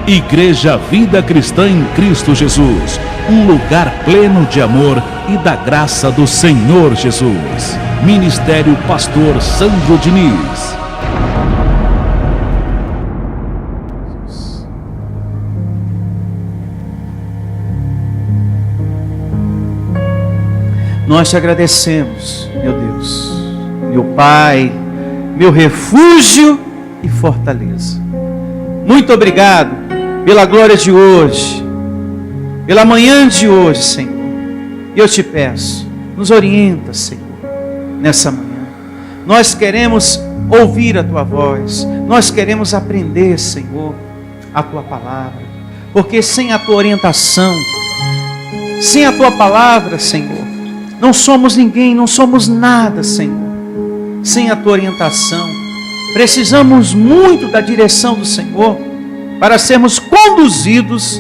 Igreja Vida Cristã em Cristo Jesus, um lugar pleno de amor e da graça do Senhor Jesus. Ministério Pastor Sandro Diniz. Nós te agradecemos, meu Deus, meu Pai, meu refúgio e fortaleza. Muito obrigado pela glória de hoje, pela manhã de hoje, Senhor. E eu te peço, nos orienta, Senhor, nessa manhã. Nós queremos ouvir a Tua voz, nós queremos aprender, Senhor, a Tua palavra, porque sem a Tua orientação, sem a Tua palavra, Senhor, não somos ninguém, não somos nada, Senhor. Sem a Tua orientação, precisamos muito da direção do Senhor para sermos conduzidos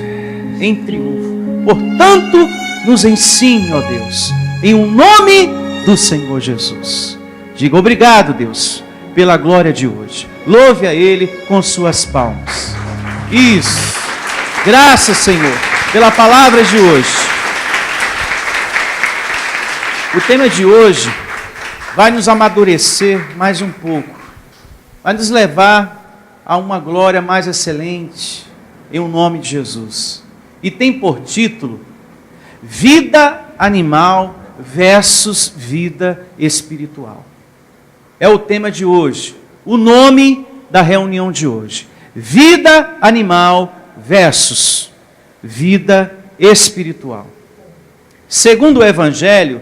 em triunfo. Portanto, nos ensine, ó Deus, em o nome do Senhor Jesus. Diga obrigado, Deus, pela glória de hoje. Louve a Ele com suas palmas. Isso. Graças, Senhor, pela palavra de hoje. O tema de hoje vai nos amadurecer mais um pouco, vai nos levar a uma glória mais excelente, em o nome de Jesus. E tem por título, vida animal versus vida espiritual. É o tema de hoje, o nome da reunião de hoje. Vida animal versus vida espiritual. Segundo o Evangelho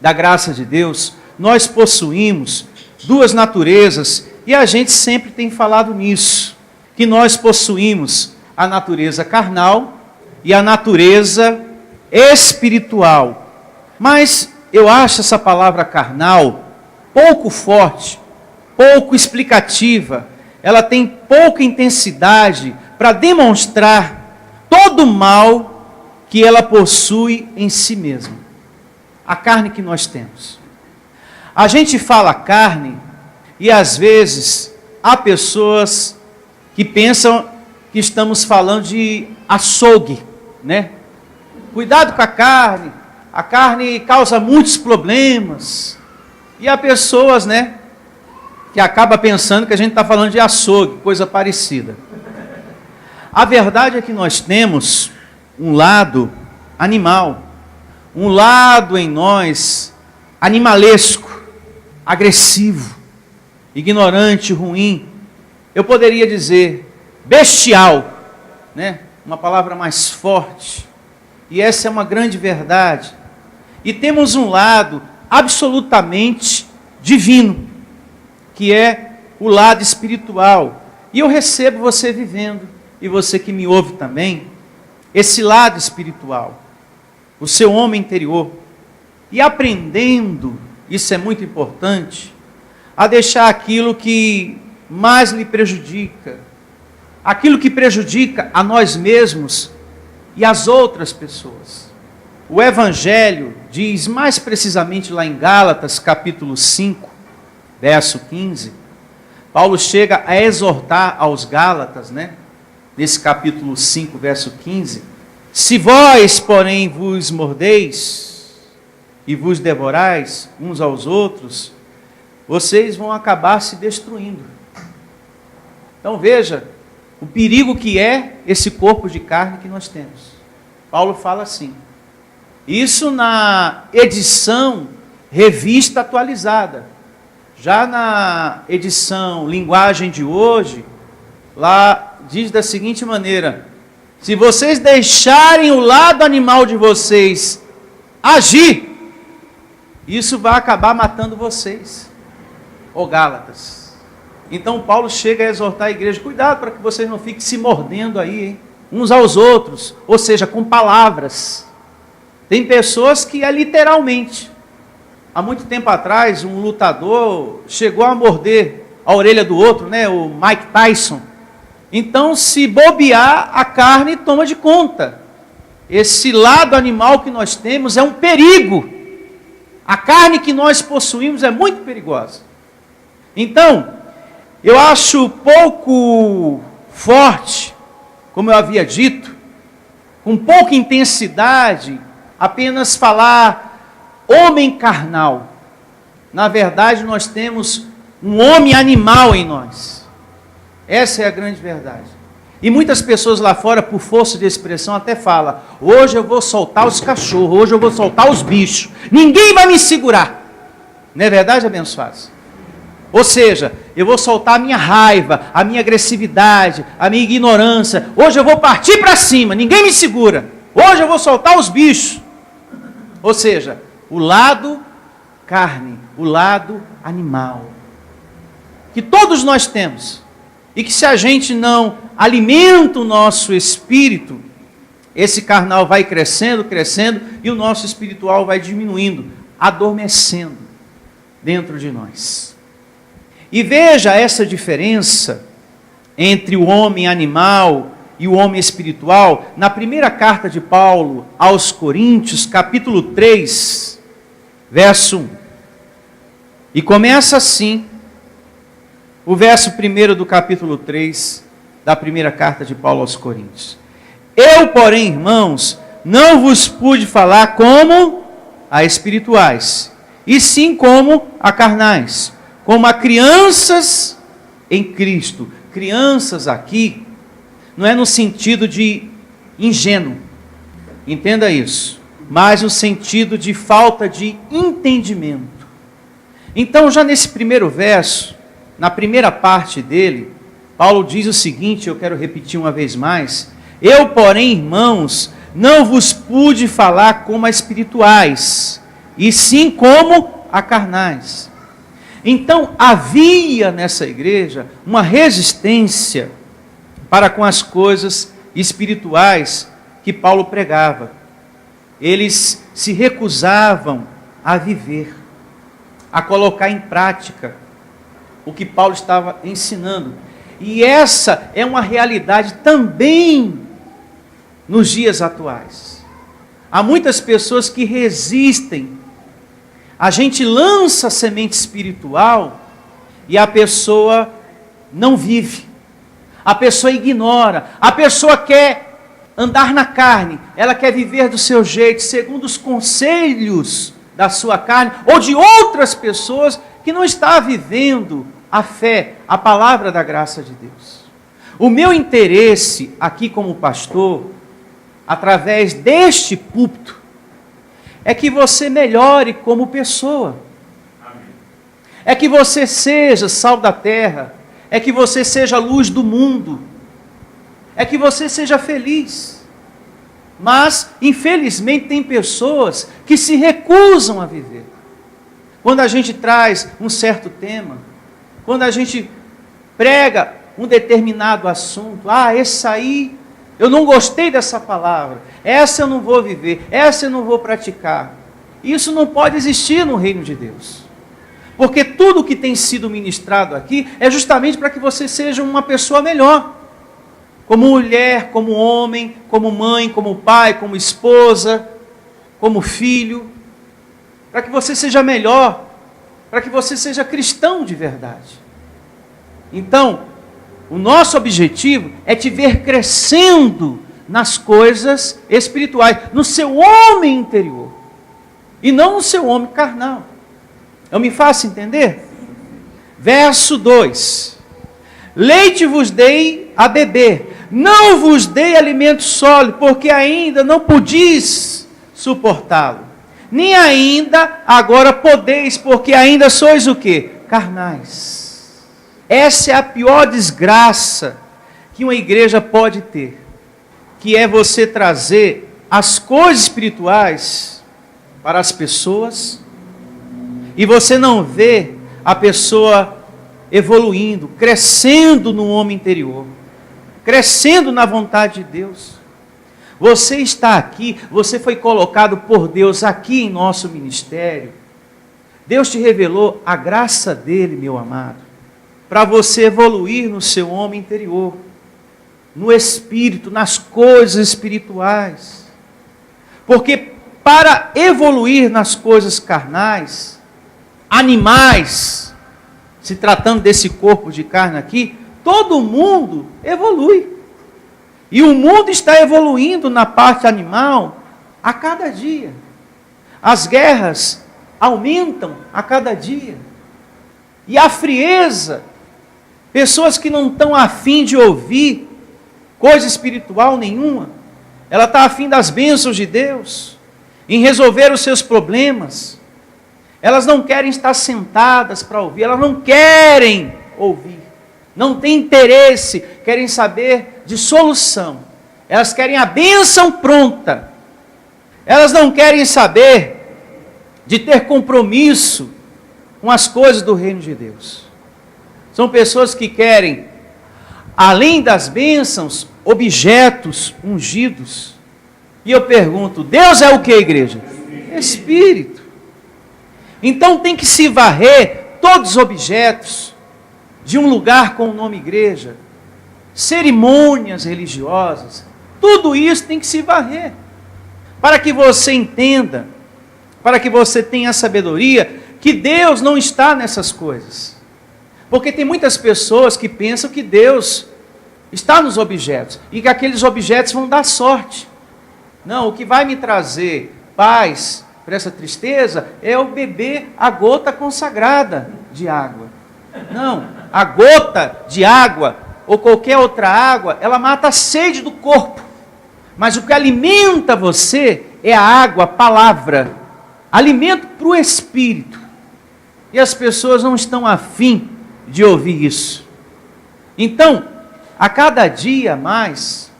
da graça de Deus, nós possuímos duas naturezas, e a gente sempre tem falado nisso, que nós possuímos a natureza carnal e a natureza espiritual. Mas eu acho essa palavra carnal pouco forte, pouco explicativa, ela tem pouca intensidade para demonstrar todo o mal que ela possui em si mesma. A carne que nós temos. A gente fala carne e às vezes há pessoas que pensam que estamos falando de açougue, né? Cuidado com a carne causa muitos problemas. E há pessoas, né, que acabam pensando que a gente está falando de açougue, coisa parecida. A verdade é que nós temos um lado animal, um lado em nós animalesco, agressivo, ignorante, ruim. Eu poderia dizer bestial, né? Uma palavra mais forte. E essa é uma grande verdade. E temos um lado absolutamente divino, que é o lado espiritual. E eu recebo você vivendo, e você que me ouve também, esse lado espiritual. O seu homem interior, e aprendendo, isso é muito importante, a deixar aquilo que mais lhe prejudica, aquilo que prejudica a nós mesmos e as outras pessoas. O Evangelho diz mais precisamente lá em Gálatas, capítulo 5, verso 15, Paulo chega a exortar aos Gálatas, né? Nesse capítulo 5, verso 15, se vós, porém, vos mordeis e vos devorais uns aos outros, vocês vão acabar se destruindo. Então veja o perigo que é esse corpo de carne que nós temos. Paulo fala assim. Isso na edição revista atualizada. Já na edição linguagem de hoje, lá diz da seguinte maneira: se vocês deixarem o lado animal de vocês agir, isso vai acabar matando vocês. Ó Gálatas. Então Paulo chega a exortar a igreja, cuidado para que vocês não fiquem se mordendo aí, hein? Uns aos outros, ou seja, com palavras. Tem pessoas que é literalmente. Há muito tempo atrás, um lutador chegou a morder a orelha do outro, né? O Mike Tyson. Então, se bobear, a carne toma de conta. Esse lado animal que nós temos é um perigo. A carne que nós possuímos é muito perigosa. Então, eu acho pouco forte como eu havia dito, com pouca intensidade, apenas falar homem carnal. Na verdade, nós temos um homem animal em nós. Essa é a grande verdade. E muitas pessoas lá fora, por força de expressão, até falam: hoje eu vou soltar os cachorros, hoje eu vou soltar os bichos, ninguém vai me segurar. Não é verdade, abençoados? Ou seja, eu vou soltar a minha raiva, a minha agressividade, a minha ignorância. Hoje eu vou partir para cima, ninguém me segura. Hoje eu vou soltar os bichos. Ou seja, o lado carne, o lado animal, que todos nós temos. E que se a gente não alimenta o nosso espírito, esse carnal vai crescendo, crescendo, e o nosso espiritual vai diminuindo, adormecendo dentro de nós. E veja essa diferença entre o homem animal e o homem espiritual, na primeira carta de Paulo aos Coríntios, capítulo 3, verso 1. E começa assim, o verso 1 do capítulo 3, da primeira carta de Paulo aos Coríntios. Eu, porém, irmãos, não vos pude falar como a espirituais, e sim como a carnais, como a crianças em Cristo. Crianças aqui, não é no sentido de ingênuo, entenda isso, mas no sentido de falta de entendimento. Então, já nesse primeiro verso, na primeira parte dele, Paulo diz o seguinte, eu quero repetir uma vez mais: eu, porém, irmãos, não vos pude falar como a espirituais, e sim como a carnais. Então, havia nessa igreja uma resistência para com as coisas espirituais que Paulo pregava. Eles se recusavam a viver, a colocar em prática o que Paulo estava ensinando. E essa é uma realidade também nos dias atuais. Há muitas pessoas que resistem. A gente lança a semente espiritual e a pessoa não vive. A pessoa ignora. A pessoa quer andar na carne. Ela quer viver do seu jeito, segundo os conselhos da sua carne ou de outras pessoas que não está vivendo a fé, a palavra da graça de Deus. O meu interesse aqui como pastor, através deste púlpito, é que você melhore como pessoa. É que você seja sal da terra, é que você seja luz do mundo, é que você seja feliz. Mas, infelizmente, tem pessoas que se recusam a viver. Quando a gente traz um certo tema, quando a gente prega um determinado assunto, esse aí, eu não gostei dessa palavra, essa eu não vou viver, essa eu não vou praticar. Isso não pode existir no reino de Deus. Porque tudo que tem sido ministrado aqui é justamente para que você seja uma pessoa melhor. Como mulher, como homem, como mãe, como pai, como esposa, como filho. Para que você seja melhor, para que você seja cristão de verdade. Então, o nosso objetivo é te ver crescendo nas coisas espirituais, no seu homem interior, e não no seu homem carnal. Eu me faço entender? Verso 2: leite vos dei a beber, não vos dei alimento sólido, porque ainda não podis suportá-lo. Nem ainda agora podeis, porque ainda sois o quê? Carnais. Essa é a pior desgraça que uma igreja pode ter, que é você trazer as coisas espirituais para as pessoas, e você não vê a pessoa evoluindo, crescendo no homem interior, crescendo na vontade de Deus. Você está aqui, você foi colocado por Deus aqui em nosso ministério. Deus te revelou a graça dele, meu amado, para você evoluir no seu homem interior, no espírito, nas coisas espirituais. Porque para evoluir nas coisas carnais, animais, se tratando desse corpo de carne aqui, todo mundo evolui. E o mundo está evoluindo na parte animal a cada dia. As guerras aumentam a cada dia. E a frieza, pessoas que não estão afim de ouvir coisa espiritual nenhuma, ela está afim das bênçãos de Deus, em resolver os seus problemas. Elas não querem estar sentadas para ouvir, elas não querem ouvir, não têm interesse, querem saber de solução. Elas querem a bênção pronta. Elas não querem saber de ter compromisso com as coisas do reino de Deus. São pessoas que querem, além das bênçãos, objetos ungidos. E eu pergunto, Deus é o que, igreja? Espírito. Então tem que se varrer todos os objetos de um lugar com o nome igreja, cerimônias religiosas, tudo isso tem que se varrer, para que você entenda, para que você tenha a sabedoria, que Deus não está nessas coisas. Porque tem muitas pessoas que pensam que Deus está nos objetos, e que aqueles objetos vão dar sorte. Não, o que vai me trazer paz para essa tristeza é eu beber a gota consagrada de água. Não, a gota de água, ou qualquer outra água, ela mata a sede do corpo. Mas o que alimenta você é a água, a palavra. Alimento para o espírito. E as pessoas não estão afim de ouvir isso. Então, a cada dia mais,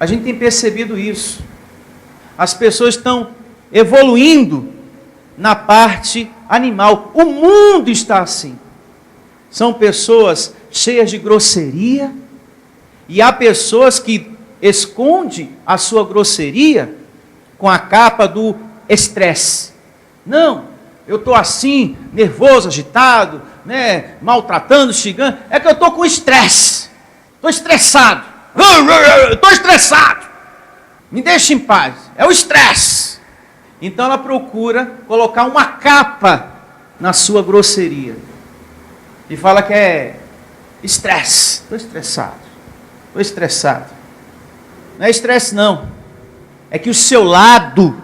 a gente tem percebido isso. As pessoas estão evoluindo na parte animal. O mundo está assim. São pessoas cheias de grosseria, e há pessoas que escondem a sua grosseria com a capa do estresse. Não, eu estou assim, nervoso, agitado, né, maltratando, xingando, é que eu estou com estresse, estou estressado, estou estressado, me deixa em paz, é o estresse. Então ela procura colocar uma capa na sua grosseria, e fala que é estresse, estou estressado. Não é estresse não, é que o seu lado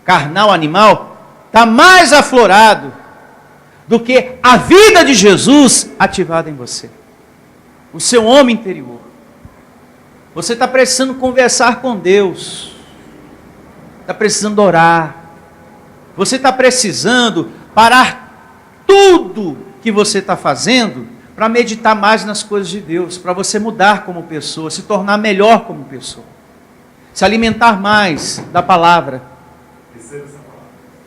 carnal, animal, está mais aflorado do que a vida de Jesus ativada em você. O seu homem interior. Você está precisando conversar com Deus. Está precisando orar. Você está precisando parar tudo que você está fazendo para meditar mais nas coisas de Deus, para você mudar como pessoa, se tornar melhor como pessoa. Se alimentar mais da palavra.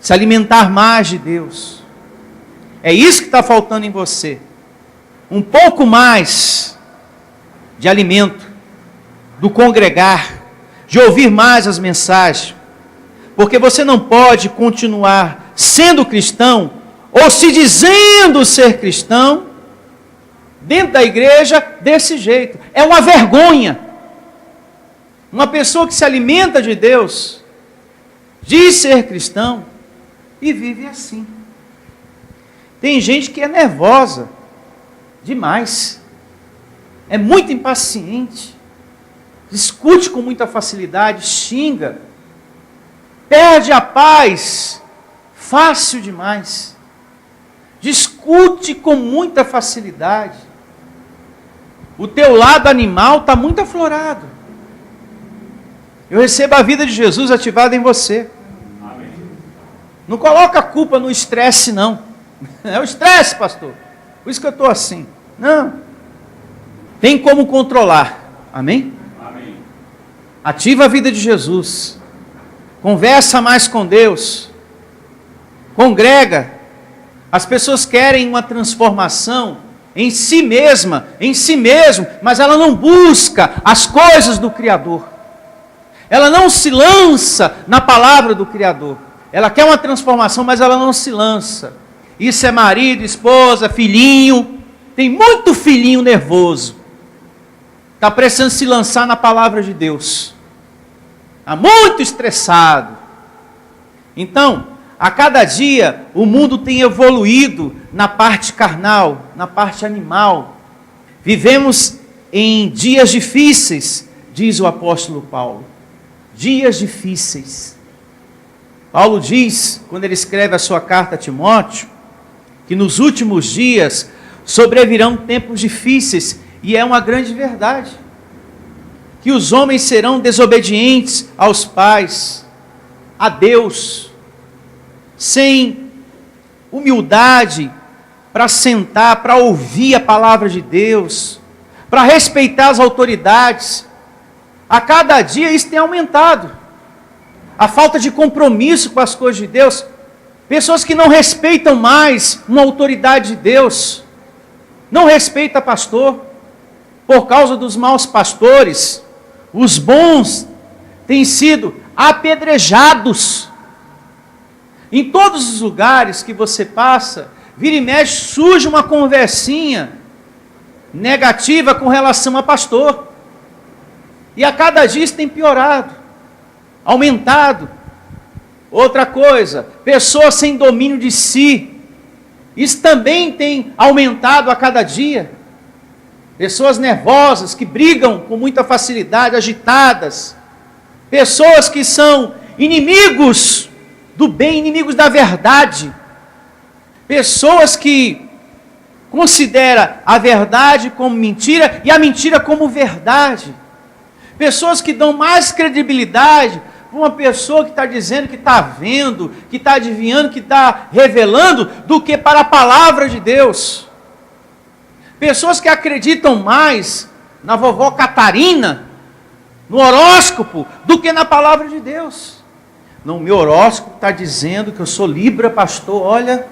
Se alimentar mais de Deus. É isso que está faltando em você. Um pouco mais de alimento, do congregar, de ouvir mais as mensagens. Porque você não pode continuar sendo cristão, ou se dizendo ser cristão, dentro da igreja, desse jeito. É uma vergonha. Uma pessoa que se alimenta de Deus, diz ser cristão, e vive assim. Tem gente que é nervosa demais, é muito impaciente, discute com muita facilidade, xinga, perde a paz fácil demais, discute com muita facilidade. O teu lado animal está muito aflorado. Eu recebo a vida de Jesus ativada em você. Não coloca a culpa no estresse, não. É o estresse, pastor. Por isso que eu estou assim. Não. Tem como controlar. Amém? Amém? Ativa a vida de Jesus. Conversa mais com Deus. Congrega. As pessoas querem uma transformação em si mesma, em si mesmo, mas ela não busca as coisas do Criador. Ela não se lança na palavra do Criador. Ela quer uma transformação, mas ela não se lança. Isso é marido, esposa, filhinho. Tem muito filhinho nervoso. Está precisando se lançar na palavra de Deus. Está muito estressado. Então, a cada dia, o mundo tem evoluído na parte carnal, na parte animal. Vivemos em dias difíceis diz o apóstolo Paulo. Dias difíceis. Paulo diz, quando ele escreve a sua carta a Timóteo, que nos últimos dias sobrevirão tempos difíceis, e é uma grande verdade. Que os homens serão desobedientes aos pais, a Deus, sem humildade para sentar, para ouvir a palavra de Deus, para respeitar as autoridades. A cada dia isso tem aumentado. A falta de compromisso com as coisas de Deus. Pessoas que não respeitam mais uma autoridade de Deus. Não respeita pastor. Por causa dos maus pastores, os bons têm sido apedrejados. Em todos os lugares que você passa, vira e mexe, surge uma conversinha negativa com relação a pastor. E a cada dia isso tem piorado, aumentado. Outra coisa, pessoas sem domínio de si. Isso também tem aumentado a cada dia. Pessoas nervosas, que brigam com muita facilidade, agitadas. Pessoas que são inimigos do bem, inimigos da verdade. Pessoas que consideram a verdade como mentira e a mentira como verdade. Pessoas que dão mais credibilidade para uma pessoa que está dizendo que está vendo, que está adivinhando, que está revelando, do que para a palavra de Deus. Pessoas que acreditam mais na vovó Catarina, no horóscopo, do que na palavra de Deus. Não, meu horóscopo está dizendo que eu sou Libra, pastor. Olha,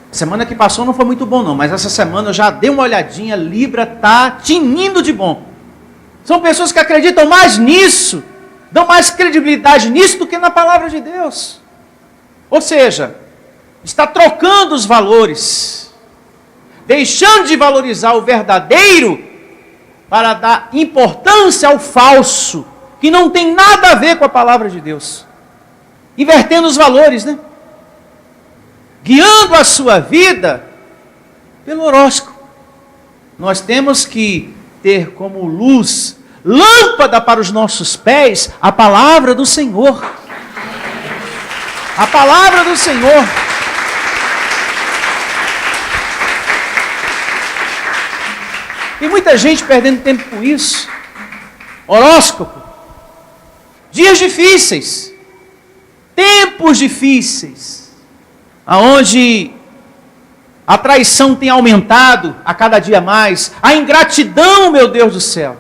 semana que passou não foi muito bom não, mas essa semana eu já dei uma olhadinha, Libra está tinindo de bom. São pessoas que acreditam mais nisso, dão mais credibilidade nisso do que na palavra de Deus. Ou seja, está trocando os valores, deixando de valorizar o verdadeiro para dar importância ao falso, que não tem nada a ver com a palavra de Deus. Invertendo os valores, né? Guiando a sua vida pelo horóscopo. Nós temos que ter como luz, lâmpada para os nossos pés, a palavra do Senhor. A palavra do Senhor. Tem muita gente perdendo tempo com isso. Horóscopo. Dias difíceis. Tempos difíceis. Aonde a traição tem aumentado a cada dia mais. A ingratidão, meu Deus do céu.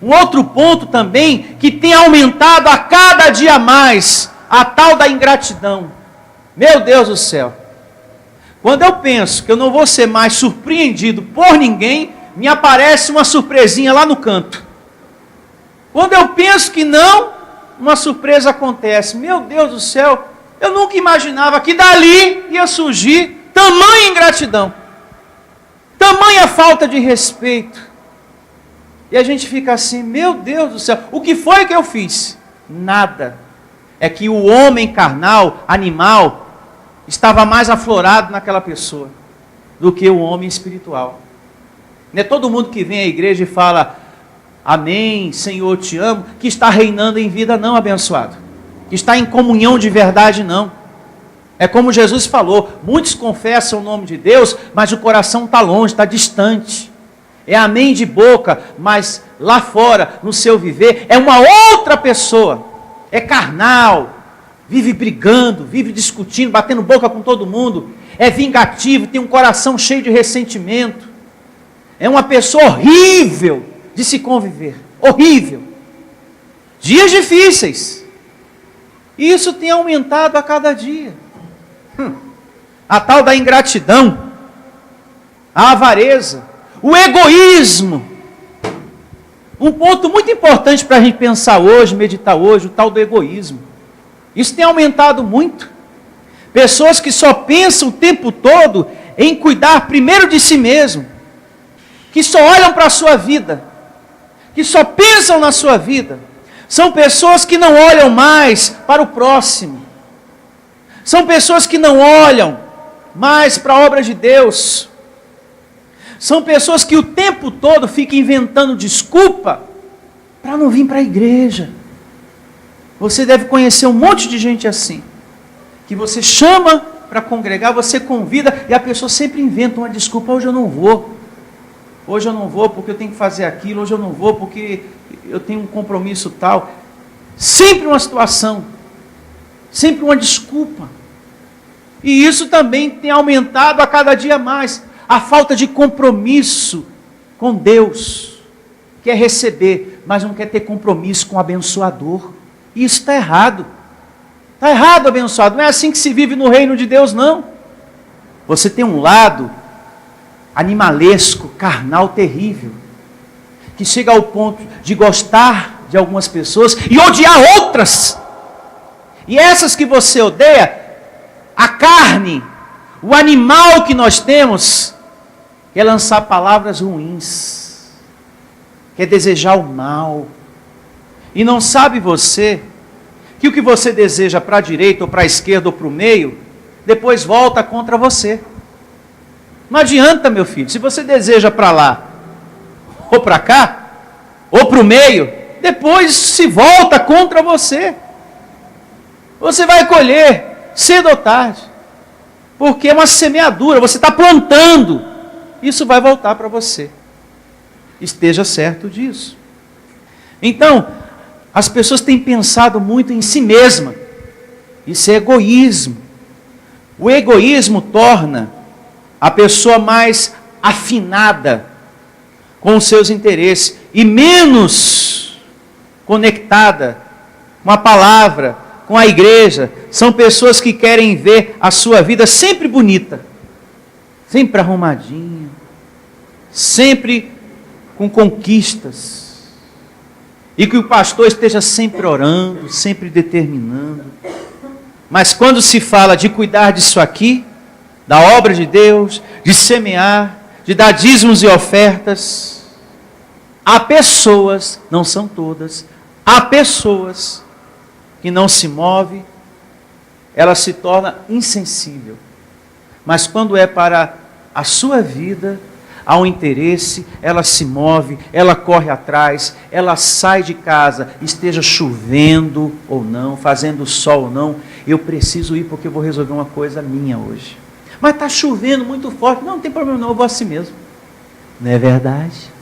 Um outro ponto também que tem aumentado a cada dia mais. A tal da ingratidão. Meu Deus do céu. Quando eu penso que eu não vou ser mais surpreendido por ninguém, me aparece uma surpresinha lá no canto. Quando eu penso que não, uma surpresa acontece. Meu Deus do céu, eu nunca imaginava que dali ia surgir tamanha ingratidão, tamanha falta de respeito. E a gente fica assim, meu Deus do céu, o que foi que eu fiz? Nada. É que o homem carnal, animal, estava mais aflorado naquela pessoa do que o homem espiritual. Não é todo mundo que vem à igreja e fala, amém, Senhor, te amo, que está reinando em vida, não, abençoado. Que está em comunhão de verdade, não. É como Jesus falou, muitos confessam o nome de Deus, mas o coração está longe, está distante. É amém de boca, mas lá fora, no seu viver, é uma outra pessoa. É carnal, vive brigando, vive discutindo, batendo boca com todo mundo. É vingativo, tem um coração cheio de ressentimento. É uma pessoa horrível de se conviver. Horrível. Dias difíceis. E isso tem aumentado a cada dia. A tal da ingratidão, a avareza, o egoísmo. Um ponto muito importante para a gente pensar hoje, meditar hoje, o tal do egoísmo. Isso tem aumentado muito. Pessoas que só pensam o tempo todo em cuidar primeiro de si mesmo, que só olham para a sua vida, que só pensam na sua vida. São pessoas que não olham mais para o próximo. São pessoas que não olham mais para a obra de Deus. São pessoas que o tempo todo ficam inventando desculpa para não vir para a igreja. Você deve conhecer um monte de gente assim, que você chama para congregar, você convida e a pessoa sempre inventa uma desculpa: hoje eu não vou. Hoje eu não vou porque eu tenho que fazer aquilo, hoje eu não vou porque eu tenho um compromisso tal. Sempre uma situação, sempre uma desculpa. E isso também tem aumentado a cada dia mais. A falta de compromisso com Deus. Quer receber, mas não quer ter compromisso com o abençoador. E isso está errado. Está errado, abençoado. Não é assim que se vive no reino de Deus, não. Você tem um lado animalesco, carnal, terrível, que chega ao ponto de gostar de algumas pessoas e odiar outras. E essas que você odeia, a carne, o animal que nós temos, quer lançar palavras ruins, quer desejar o mal. E não sabe você que o que você deseja para a direita ou para a esquerda ou para o meio, depois volta contra você. Não adianta, meu filho, se você deseja para lá, ou para cá, ou para o meio, depois se volta contra você. Você vai colher, cedo ou tarde, porque é uma semeadura, você está plantando, isso vai voltar para você. Esteja certo disso. Então, as pessoas têm pensado muito em si mesma, isso é egoísmo. O egoísmo torna a pessoa mais afinada com os seus interesses e menos conectada com a palavra, com a igreja. São pessoas que querem ver a sua vida sempre bonita, sempre arrumadinha, sempre com conquistas. E que o pastor esteja sempre orando, sempre determinando. Mas quando se fala de cuidar disso aqui, da obra de Deus, de semear, de dar dízimos e ofertas, há pessoas, não são todas, há pessoas que não se movem, ela se torna insensível. Mas quando é para a sua vida, há um interesse, ela se move, ela corre atrás, ela sai de casa, esteja chovendo ou não, fazendo sol ou não, eu preciso ir porque eu vou resolver uma coisa minha hoje. Mas está chovendo muito forte, não tem problema não, eu vou assim mesmo. Não é verdade?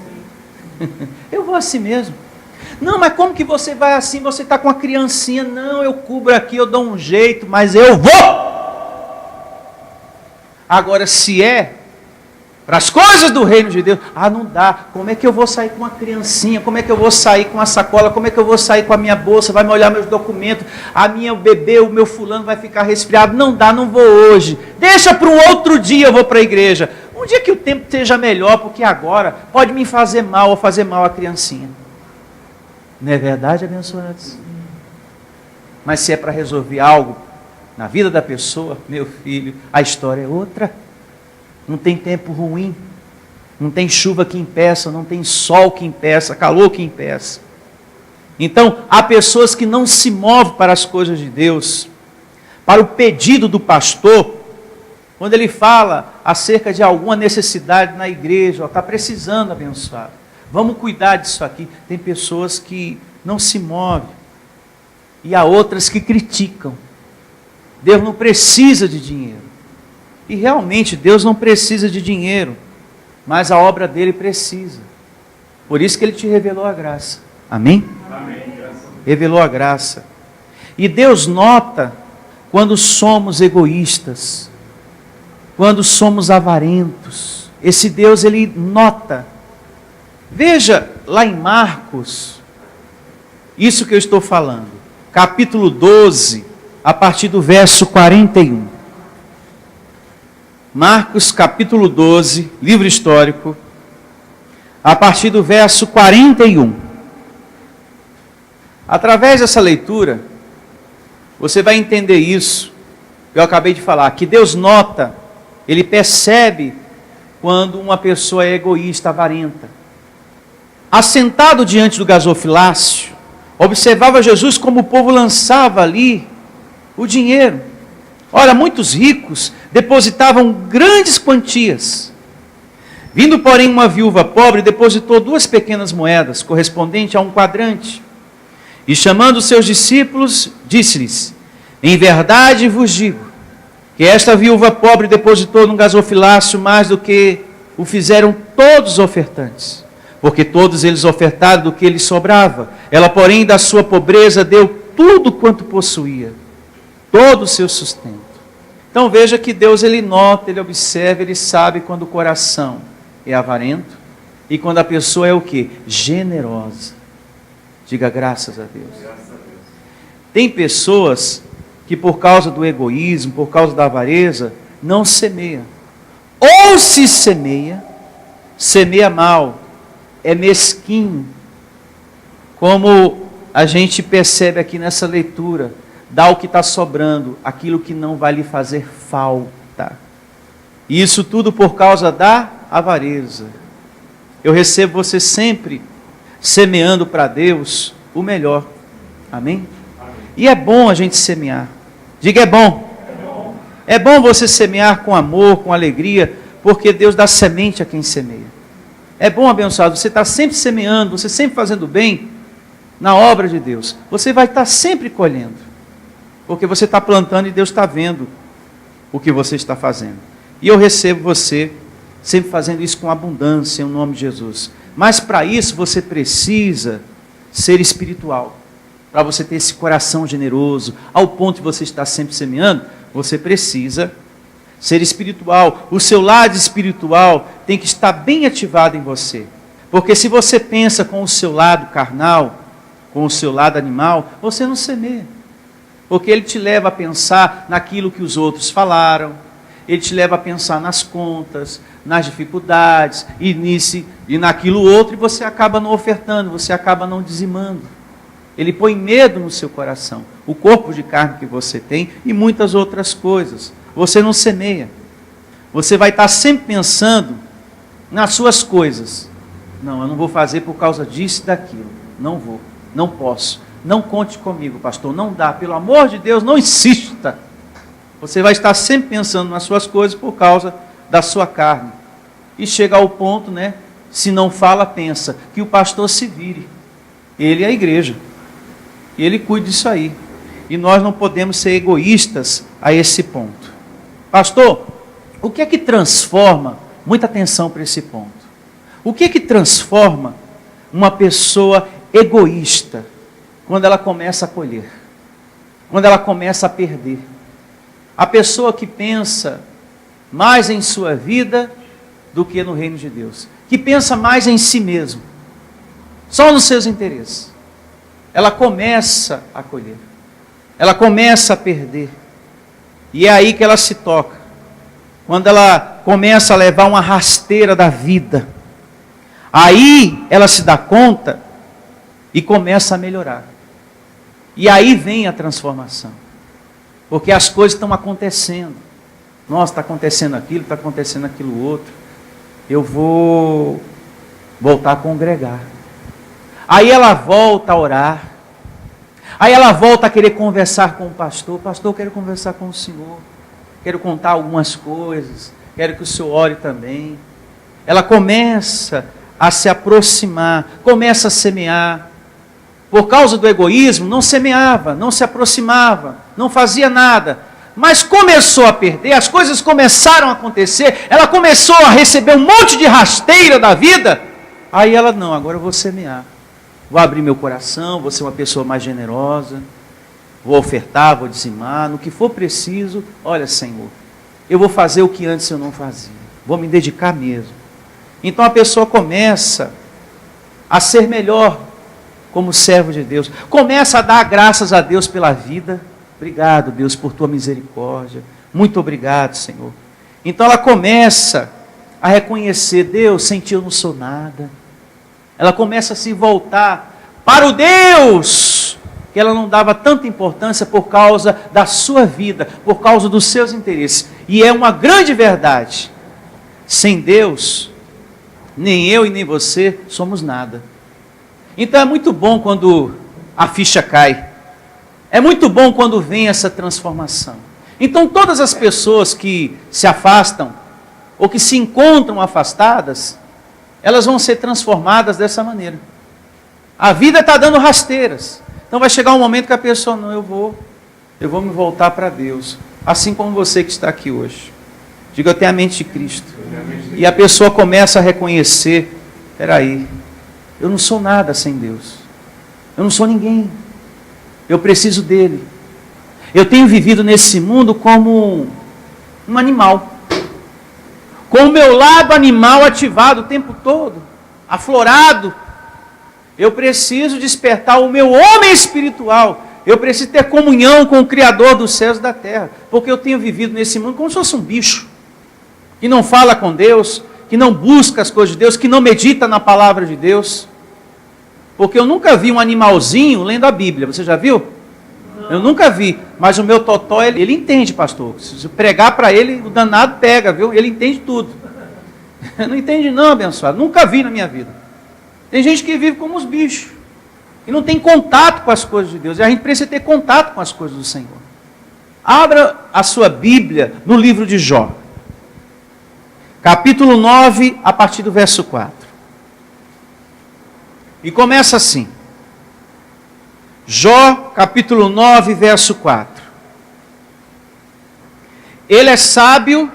Eu vou assim mesmo. Não, mas como que você vai assim, você está com a criancinha? Não, eu cubro aqui, eu dou um jeito, mas eu vou! Agora, se é para as coisas do reino de Deus, não dá, como é que eu vou sair com uma criancinha, como é que eu vou sair com a sacola, como é que eu vou sair com a minha bolsa, vai me olhar meus documentos, a minha bebê, o meu fulano vai ficar resfriado, não dá, não vou hoje, deixa para um outro dia eu vou para a igreja, um dia que o tempo esteja melhor, porque agora pode me fazer mal ou fazer mal a criancinha. Não é verdade, abençoados? Mas se é para resolver algo na vida da pessoa, meu filho, a história é outra. Não tem tempo ruim, não tem chuva que impeça, não tem sol que impeça, calor que impeça. Então, há pessoas que não se movem para as coisas de Deus, para o pedido do pastor, quando ele fala acerca de alguma necessidade na igreja, está precisando, abençoado, vamos cuidar disso aqui. Tem pessoas que não se movem, e há outras que criticam. Deus não precisa de dinheiro. E realmente Deus não precisa de dinheiro, mas a obra dele precisa. Por isso que ele te revelou a graça. Amém? Amém. Revelou a graça. E Deus nota quando somos egoístas, quando somos avarentos. Esse Deus, ele nota. Veja lá em Marcos, isso que eu estou falando, capítulo 12, a partir do verso 41. Marcos capítulo 12, livro histórico, a partir do verso 41. Através dessa leitura, você vai entender isso, que eu acabei de falar, que Deus nota, ele percebe quando uma pessoa é egoísta, avarenta. Assentado diante do gasofilácio, observava Jesus como o povo lançava ali o dinheiro. Ora, muitos ricos depositavam grandes quantias. Vindo, porém, uma viúva pobre, depositou 2 pequenas moedas, correspondente a 1 quadrante. E chamando os seus discípulos, disse-lhes: em verdade vos digo, que esta viúva pobre depositou num gasofilácio mais do que o fizeram todos os ofertantes, porque todos eles ofertaram do que lhes sobrava. Ela, porém, da sua pobreza deu tudo quanto possuía, todo o seu sustento. Então veja que Deus, Ele nota, Ele observa, Ele sabe quando o coração é avarento e quando a pessoa é o quê? Generosa. Diga graças a Deus. Tem pessoas que por causa do egoísmo, por causa da avareza, não semeia. Ou se semeia, semeia mal, é mesquinho. Como a gente percebe aqui nessa leitura, dá o que está sobrando, aquilo que não vai lhe fazer falta. E isso tudo por causa da avareza. Eu recebo você sempre semeando para Deus o melhor. Amém? E é bom a gente semear. Diga, é bom. É bom você semear com amor, com alegria, porque Deus dá semente a quem semeia. É bom, abençoado, você está sempre semeando, você sempre fazendo bem na obra de Deus. Você vai estar sempre colhendo, porque você está plantando e Deus está vendo o que você está fazendo. E eu recebo você sempre fazendo isso com abundância, em nome de Jesus. Mas para isso você precisa ser espiritual. Para você ter esse coração generoso, ao ponto de você estar sempre semeando, você precisa ser espiritual. O seu lado espiritual tem que estar bem ativado em você. Porque se você pensa com o seu lado carnal, com o seu lado animal, você não semeia. Porque ele te leva a pensar naquilo que os outros falaram, ele te leva a pensar nas contas, nas dificuldades, e naquilo outro, e você acaba não ofertando, você acaba não dizimando. Ele põe medo no seu coração, o corpo de carne que você tem e muitas outras coisas. Você não semeia. Você vai estar sempre pensando nas suas coisas. Não, eu não vou fazer por causa disso e daquilo. Não vou, não posso. Não conte comigo, pastor, não dá. Pelo amor de Deus, não insista. Você vai estar sempre pensando nas suas coisas por causa da sua carne. E chega ao ponto, se não fala, pensa, que o pastor se vire. Ele é a igreja. E ele cuida disso aí. E nós não podemos ser egoístas a esse ponto. Pastor, o que é que transforma, muita atenção para esse ponto, o que é que transforma uma pessoa egoísta quando ela começa a colher? Quando ela começa a perder? A pessoa que pensa mais em sua vida do que no reino de Deus. Que pensa mais em si mesmo. Só nos seus interesses. Ela começa a colher. Ela começa a perder. E é aí que ela se toca. Quando ela começa a levar uma rasteira da vida. Aí ela se dá conta e começa a melhorar. E aí vem a transformação. Porque as coisas estão acontecendo. Nossa, está acontecendo aquilo, está acontecendo aquilo outro. Eu vou voltar a congregar. Aí ela volta a orar. Aí ela volta a querer conversar com o pastor. Pastor, eu quero conversar com o senhor. Quero contar algumas coisas. Quero que o senhor ore também. Ela começa a se aproximar. Começa a semear. Por causa do egoísmo, não semeava, não se aproximava, não fazia nada. Mas começou a perder, as coisas começaram a acontecer. Ela começou a receber um monte de rasteira da vida. Aí ela, não, agora eu vou semear. Vou abrir meu coração, vou ser uma pessoa mais generosa, vou ofertar, vou dizimar, no que for preciso. Olha, Senhor, eu vou fazer o que antes eu não fazia, vou me dedicar mesmo. Então a pessoa começa a ser melhor como servo de Deus, começa a dar graças a Deus pela vida. Obrigado, Deus, por tua misericórdia, muito obrigado, Senhor. Então ela começa a reconhecer, Deus, sem ti eu não sou nada. Ela começa a se voltar para o Deus que ela não dava tanta importância por causa da sua vida, por causa dos seus interesses. E é uma grande verdade. Sem Deus, nem eu e nem você somos nada. Então é muito bom quando a ficha cai. É muito bom quando vem essa transformação. Então todas as pessoas que se afastam, ou que se encontram afastadas, elas vão ser transformadas dessa maneira. A vida está dando rasteiras. Então vai chegar um momento que a pessoa, não, eu vou me voltar para Deus. Assim como você que está aqui hoje. Diga, eu tenho a mente de Cristo. E a pessoa começa a reconhecer, peraí, eu não sou nada sem Deus. Eu não sou ninguém. Eu preciso dele. Eu tenho vivido nesse mundo como um animal. Com o meu lado animal ativado o tempo todo, aflorado. Eu preciso despertar o meu homem espiritual. Eu preciso ter comunhão com o Criador dos céus e da terra. Porque eu tenho vivido nesse mundo como se fosse um bicho. Que não fala com Deus, que não busca as coisas de Deus, que não medita na palavra de Deus. Porque eu nunca vi um animalzinho lendo a Bíblia. Você já viu? Eu nunca vi. Mas o meu totó, ele entende, pastor. Se pregar para ele, o danado pega, viu? Ele entende tudo. Não entende não, abençoado. Nunca vi na minha vida. Tem gente que vive como os bichos. E não tem contato com as coisas de Deus. E a gente precisa ter contato com as coisas do Senhor. Abra a sua Bíblia no livro de Jó. Capítulo 9, a partir do verso 4. E começa assim. Jó, capítulo 9, verso 4. Ele é sábio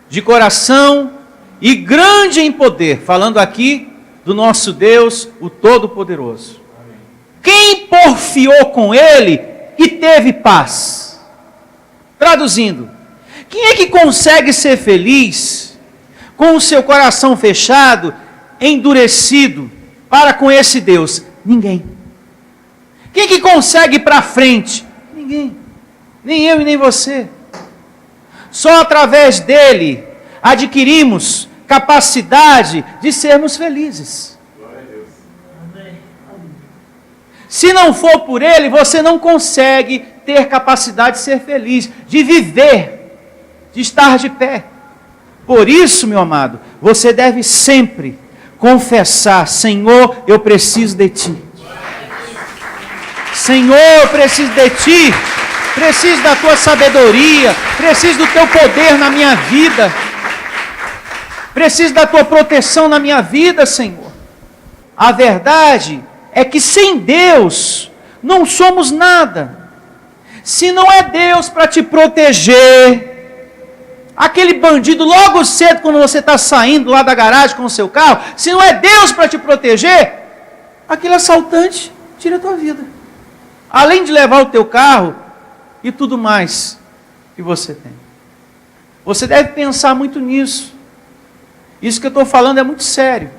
de coração e grande em poder. Falando aqui do nosso Deus, o Todo-Poderoso. Quem porfiou com ele e teve paz? Traduzindo, quem é que consegue ser feliz com o seu coração fechado, endurecido, para com esse Deus? Ninguém. Quem é que consegue ir para frente? Ninguém. Nem eu e nem você. Só através dele adquirimos capacidade de sermos felizes. Se não for por ele, você não consegue ter capacidade de ser feliz, de viver, de estar de pé. Por isso, meu amado, você deve sempre confessar: Senhor, eu preciso de ti. Senhor, eu preciso de ti. Preciso da tua sabedoria, preciso do teu poder na minha vida. Preciso da tua proteção na minha vida, Senhor. A verdade é que sem Deus não somos nada. Se não é Deus para te proteger, aquele bandido logo cedo quando você está saindo lá da garagem com o seu carro, se não é Deus para te proteger, aquele assaltante tira a tua vida. Além de levar o teu carro e tudo mais que você tem. Você deve pensar muito nisso. Isso que eu estou falando é muito sério.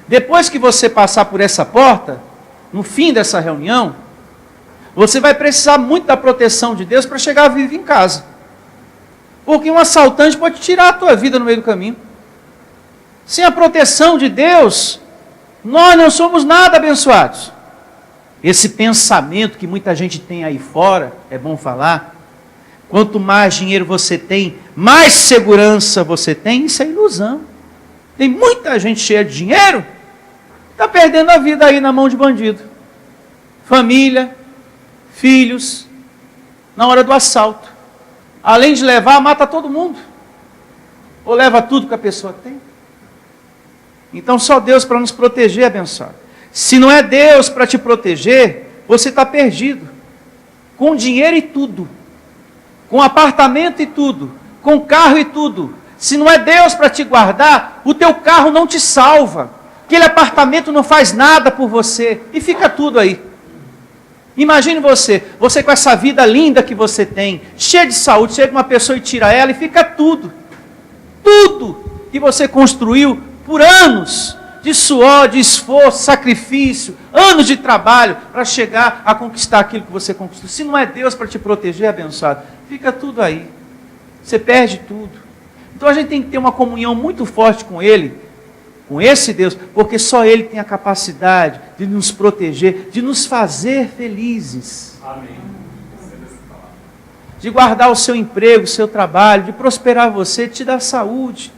Depois que você passar por essa porta, no fim dessa reunião, você vai precisar muito da proteção de Deus para chegar vivo em casa. Porque um assaltante pode tirar a tua vida no meio do caminho. Sem a proteção de Deus, nós não somos nada abençoados. Esse pensamento que muita gente tem aí fora, é bom falar, quanto mais dinheiro você tem, mais segurança você tem, isso é ilusão. Tem muita gente cheia de dinheiro, está perdendo a vida aí na mão de bandido. Família, filhos, na hora do assalto. Além de levar, mata todo mundo. Ou leva tudo que a pessoa tem. Então só Deus para nos proteger, abençoado. Se não é Deus para te proteger, você está perdido. Com dinheiro e tudo. Com apartamento e tudo. Com carro e tudo. Se não é Deus para te guardar, o teu carro não te salva. Aquele apartamento não faz nada por você. E fica tudo aí. Imagine você com essa vida linda que você tem, cheia de saúde, chega uma pessoa e tira ela e fica tudo. Tudo que você construiu por anos de suor, de esforço, sacrifício, anos de trabalho para chegar a conquistar aquilo que você conquistou. Se não é Deus para te proteger, abençoado, fica tudo aí. Você perde tudo. Então a gente tem que ter uma comunhão muito forte com Ele, com esse Deus, porque só Ele tem a capacidade de nos proteger, de nos fazer felizes. Amém. De guardar o seu emprego, o seu trabalho, de prosperar você, de te dar saúde.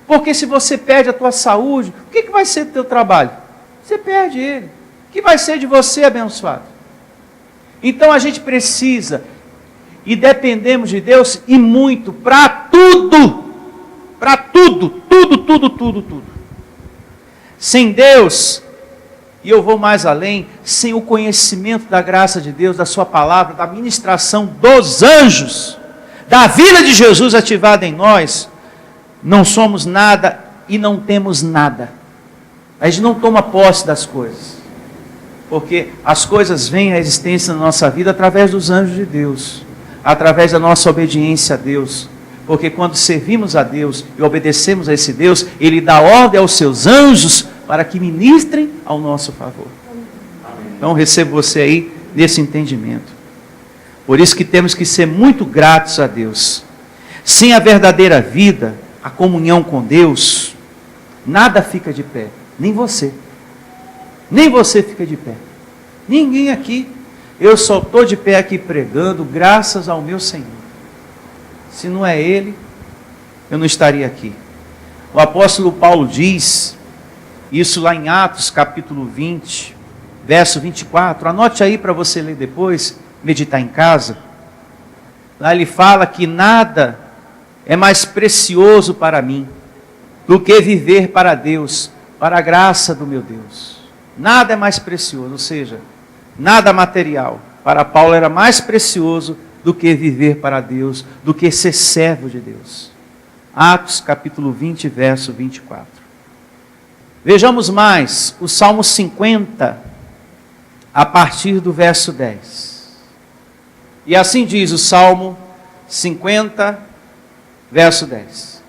Porque se você perde a tua saúde, o que vai ser do teu trabalho? Você perde ele. O que vai ser de você, abençoado? Então a gente precisa, e dependemos de Deus, e muito, para tudo. para tudo, tudo. Sem Deus, e eu vou mais além, sem o conhecimento da graça de Deus, da sua palavra, da ministração dos anjos, da vida de Jesus ativada em nós, não somos nada e não temos nada. A gente não toma posse das coisas, porque as coisas vêm à existência na nossa vida através dos anjos de Deus, através da nossa obediência a Deus, porque quando servimos a Deus e obedecemos a esse Deus, Ele dá ordem aos seus anjos para que ministrem ao nosso favor. Então recebo você aí nesse entendimento. Por isso que temos que ser muito gratos a Deus. Sem a verdadeira vida, a comunhão com Deus, nada fica de pé, nem você. Nem você fica de pé. Ninguém aqui. Eu só estou de pé aqui pregando graças ao meu Senhor. Se não é Ele, eu não estaria aqui. O apóstolo Paulo diz, isso lá em Atos capítulo 20, verso 24, anote aí para você ler depois, meditar em casa. Lá ele fala que nada é mais precioso para mim do que viver para Deus, para a graça do meu Deus. Nada é mais precioso, ou seja, nada material. Para Paulo era mais precioso do que viver para Deus, do que ser servo de Deus. Atos capítulo 20, verso 24. Vejamos mais o Salmo 50, a partir do verso 10. E assim diz o Salmo 50, verso 10.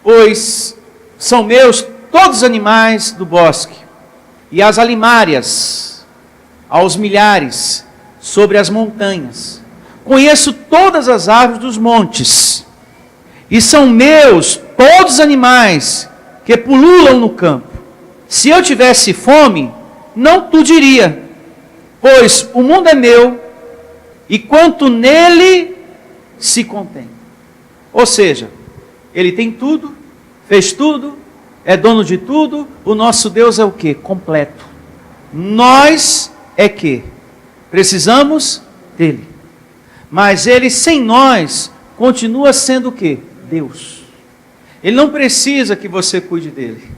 Pois são meus todos os animais do bosque, e as alimárias, aos milhares, sobre as montanhas. Conheço todas as árvores dos montes, e são meus todos os animais que pululam no campo. Se eu tivesse fome, não tu diria, pois o mundo é meu, e quanto nele se contém. Ou seja, Ele tem tudo, fez tudo, é dono de tudo. O nosso Deus é o quê? Completo. Nós é que precisamos dele. Mas Ele sem nós continua sendo o quê? Deus. Ele não precisa que você cuide dele.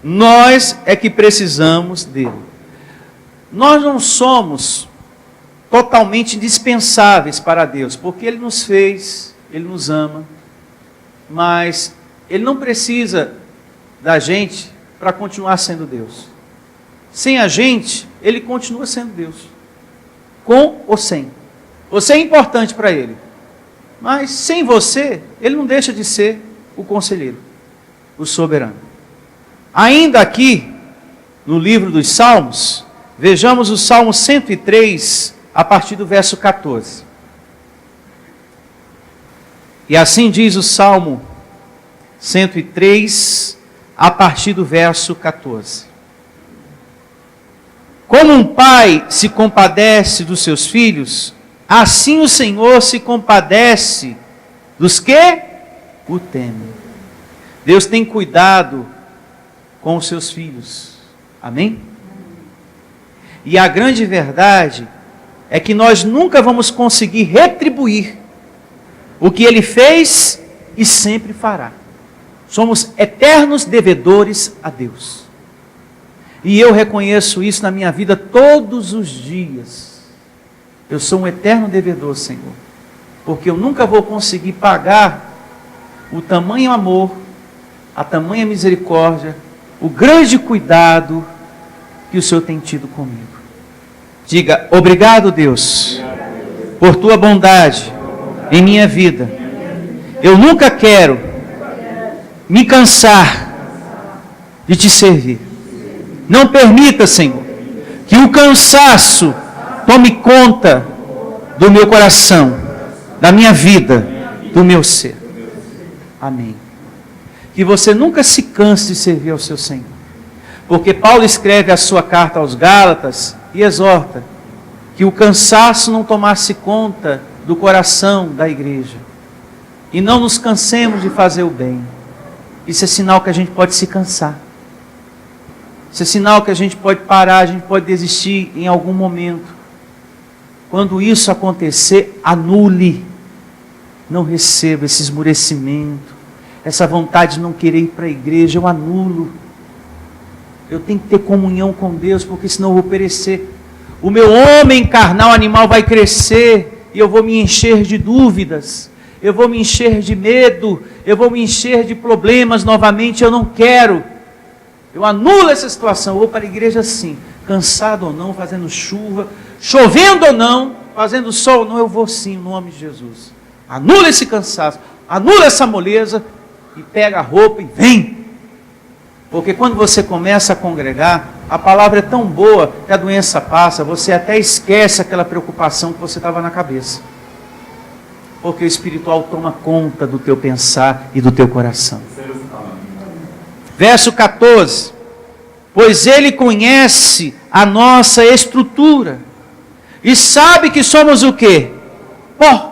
Nós é que precisamos dele. Nós não somos totalmente indispensáveis para Deus, porque Ele nos fez, Ele nos ama, mas Ele não precisa da gente para continuar sendo Deus. Sem a gente, Ele continua sendo Deus. Com ou sem. Você é importante para Ele, mas sem você, Ele não deixa de ser o conselheiro, o soberano. Ainda aqui, no livro dos Salmos, vejamos o Salmo 103, a partir do verso 14. E assim diz o Salmo 103, a partir do verso 14. Como um pai se compadece dos seus filhos, assim o Senhor se compadece dos que o temem. Deus tem cuidado com os seus filhos. Amém? E a grande verdade é que nós nunca vamos conseguir retribuir o que Ele fez e sempre fará. Somos eternos devedores a Deus. E eu reconheço isso na minha vida todos os dias. Eu sou um eterno devedor, Senhor, porque eu nunca vou conseguir pagar o tamanho amor, a tamanha misericórdia, o grande cuidado que o Senhor tem tido comigo. Diga, obrigado, Deus, por tua bondade em minha vida. Eu nunca quero me cansar de te servir. Não permita, Senhor, que o cansaço tome conta do meu coração, da minha vida, do meu ser. Amém. Que você nunca se canse de servir ao seu Senhor. Porque Paulo escreve a sua carta aos Gálatas e exorta que o cansaço não tomasse conta do coração da igreja. E não nos cansemos de fazer o bem. Isso é sinal que a gente pode se cansar. Isso é sinal que a gente pode parar, a gente pode desistir em algum momento. Quando isso acontecer, anule. Não receba esse esmorecimento, essa vontade de não querer ir para a igreja, eu anulo. Eu tenho que ter comunhão com Deus, porque senão eu vou perecer. O meu homem carnal animal vai crescer, e eu vou me encher de dúvidas, eu vou me encher de medo, eu vou me encher de problemas novamente. Eu não quero. Eu anulo essa situação. Eu vou para a igreja sim, cansado ou não, fazendo chuva, chovendo ou não, fazendo sol ou não, eu vou sim, no nome de Jesus. Anula esse cansaço, anula essa moleza, e pega a roupa e vem. Porque quando você começa a congregar, a palavra é tão boa que a doença passa, você até esquece aquela preocupação que você estava na cabeça. Porque o espiritual toma conta do teu pensar e do teu coração. Verso 14. Pois Ele conhece a nossa estrutura e sabe que somos o quê? Pó.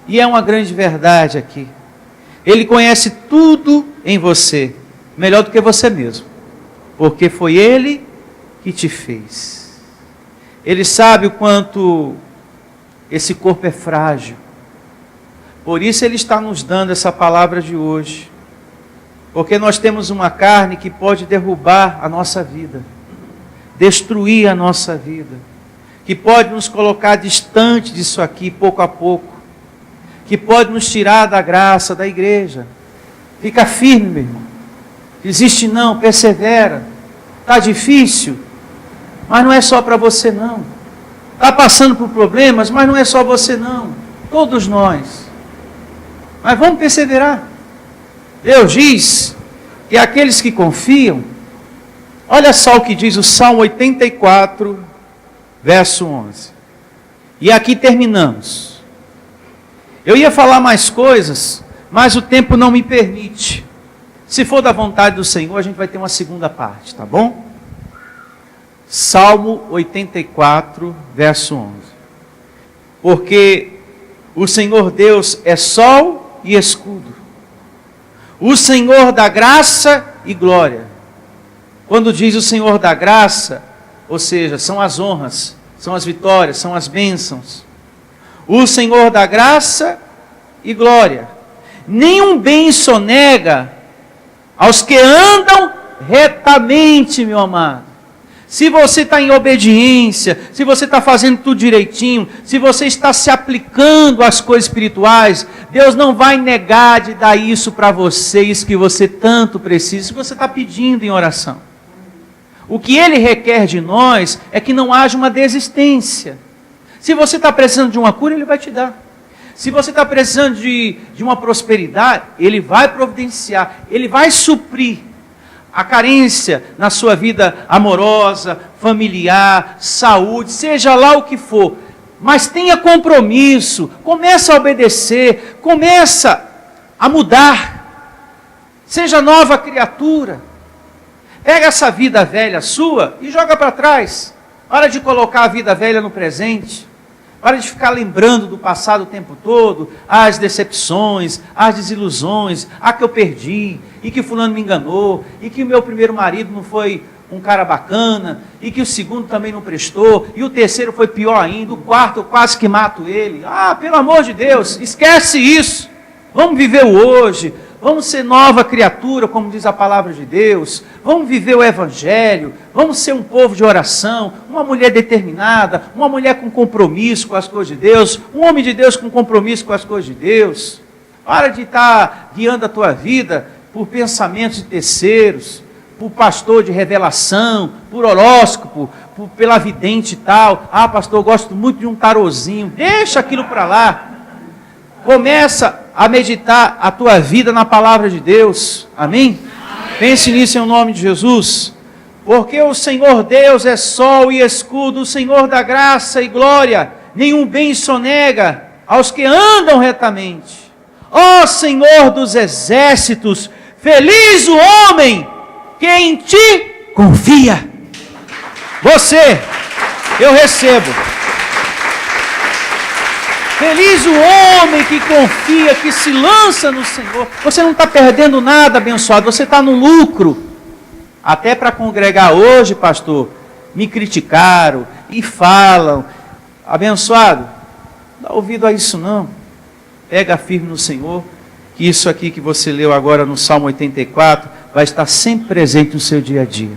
E é uma grande verdade aqui. Ele conhece tudo em você, melhor do que você mesmo, porque foi Ele que te fez. Ele sabe o quanto esse corpo é frágil. Por isso Ele está nos dando essa palavra de hoje. Porque nós temos uma carne que pode derrubar a nossa vida, destruir a nossa vida, que pode nos colocar distante disso aqui pouco a pouco, que pode nos tirar da graça da igreja. Fica firme, meu irmão. Desiste não, persevera. Está difícil, mas não é só para você não. Está passando por problemas, mas não é só você não. Todos nós. Mas vamos perseverar. Deus diz que aqueles que confiam, olha só o que diz o Salmo 84, verso 11. E aqui terminamos. Eu ia falar mais coisas, mas o tempo não me permite. Se for da vontade do Senhor, a gente vai ter uma segunda parte, tá bom? Salmo 84, verso 11. Porque o Senhor Deus é sol e escudo. O Senhor da graça e glória. Quando diz o Senhor da graça, ou seja, são as honras, são as vitórias, são as bênçãos. O Senhor da graça e glória. Nenhum bem sonega aos que andam retamente, meu amado. Se você está em obediência, se você está fazendo tudo direitinho, se você está se aplicando às coisas espirituais, Deus não vai negar de dar isso para você, isso que você tanto precisa, se você está pedindo em oração. O que Ele requer de nós é que não haja uma desistência. Se você está precisando de uma cura, Ele vai te dar. Se você está precisando de uma prosperidade, Ele vai providenciar, Ele vai suprir a carência na sua vida amorosa, familiar, saúde, seja lá o que for. Mas tenha compromisso, começa a obedecer, começa a mudar. Seja nova criatura. Pega essa vida velha sua e joga para trás. Para de colocar a vida velha no presente. Para de ficar lembrando do passado o tempo todo, as decepções, as desilusões, que eu perdi, e que fulano me enganou, e que o meu primeiro marido não foi um cara bacana, e que o segundo também não prestou, e o terceiro foi pior ainda, o quarto eu quase que mato ele. Pelo amor de Deus, esquece isso. Vamos viver o hoje, vamos ser nova criatura, como diz a palavra de Deus, vamos viver o Evangelho, vamos ser um povo de oração, uma mulher determinada, uma mulher com compromisso com as coisas de Deus, um homem de Deus com compromisso com as coisas de Deus. Para de estar guiando a tua vida por pensamentos de terceiros, por pastor de revelação, por horóscopo, pela vidente e tal. Pastor, eu gosto muito de um tarozinho. Deixa aquilo para lá. Começa a meditar a tua vida na palavra de Deus. Amém? Pense nisso em nome de Jesus. Porque o Senhor Deus é sol e escudo, o Senhor da graça e glória. Nenhum bem sonega aos que andam retamente. Ó Senhor dos exércitos, feliz o homem que em ti confia. Você, eu recebo. Feliz o homem que confia, que se lança no Senhor. Você não está perdendo nada, abençoado, você está no lucro. Até para congregar hoje, pastor, me criticaram e falam. Abençoado, não dá ouvido a isso não. Pega firme no Senhor que isso aqui que você leu agora no Salmo 84 vai estar sempre presente no seu dia a dia.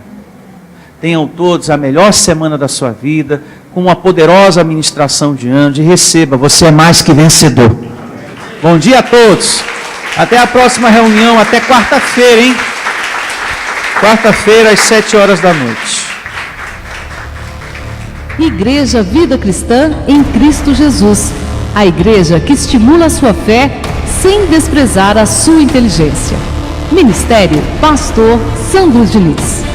Tenham todos a melhor semana da sua vida, com uma poderosa administração de ano, e receba, você é mais que vencedor. Bom dia a todos. Até a próxima reunião, até quarta-feira, hein? Quarta-feira, às 7h da noite. Igreja Vida Cristã em Cristo Jesus. A igreja que estimula a sua fé sem desprezar a sua inteligência. Ministério Pastor Sandro Diniz.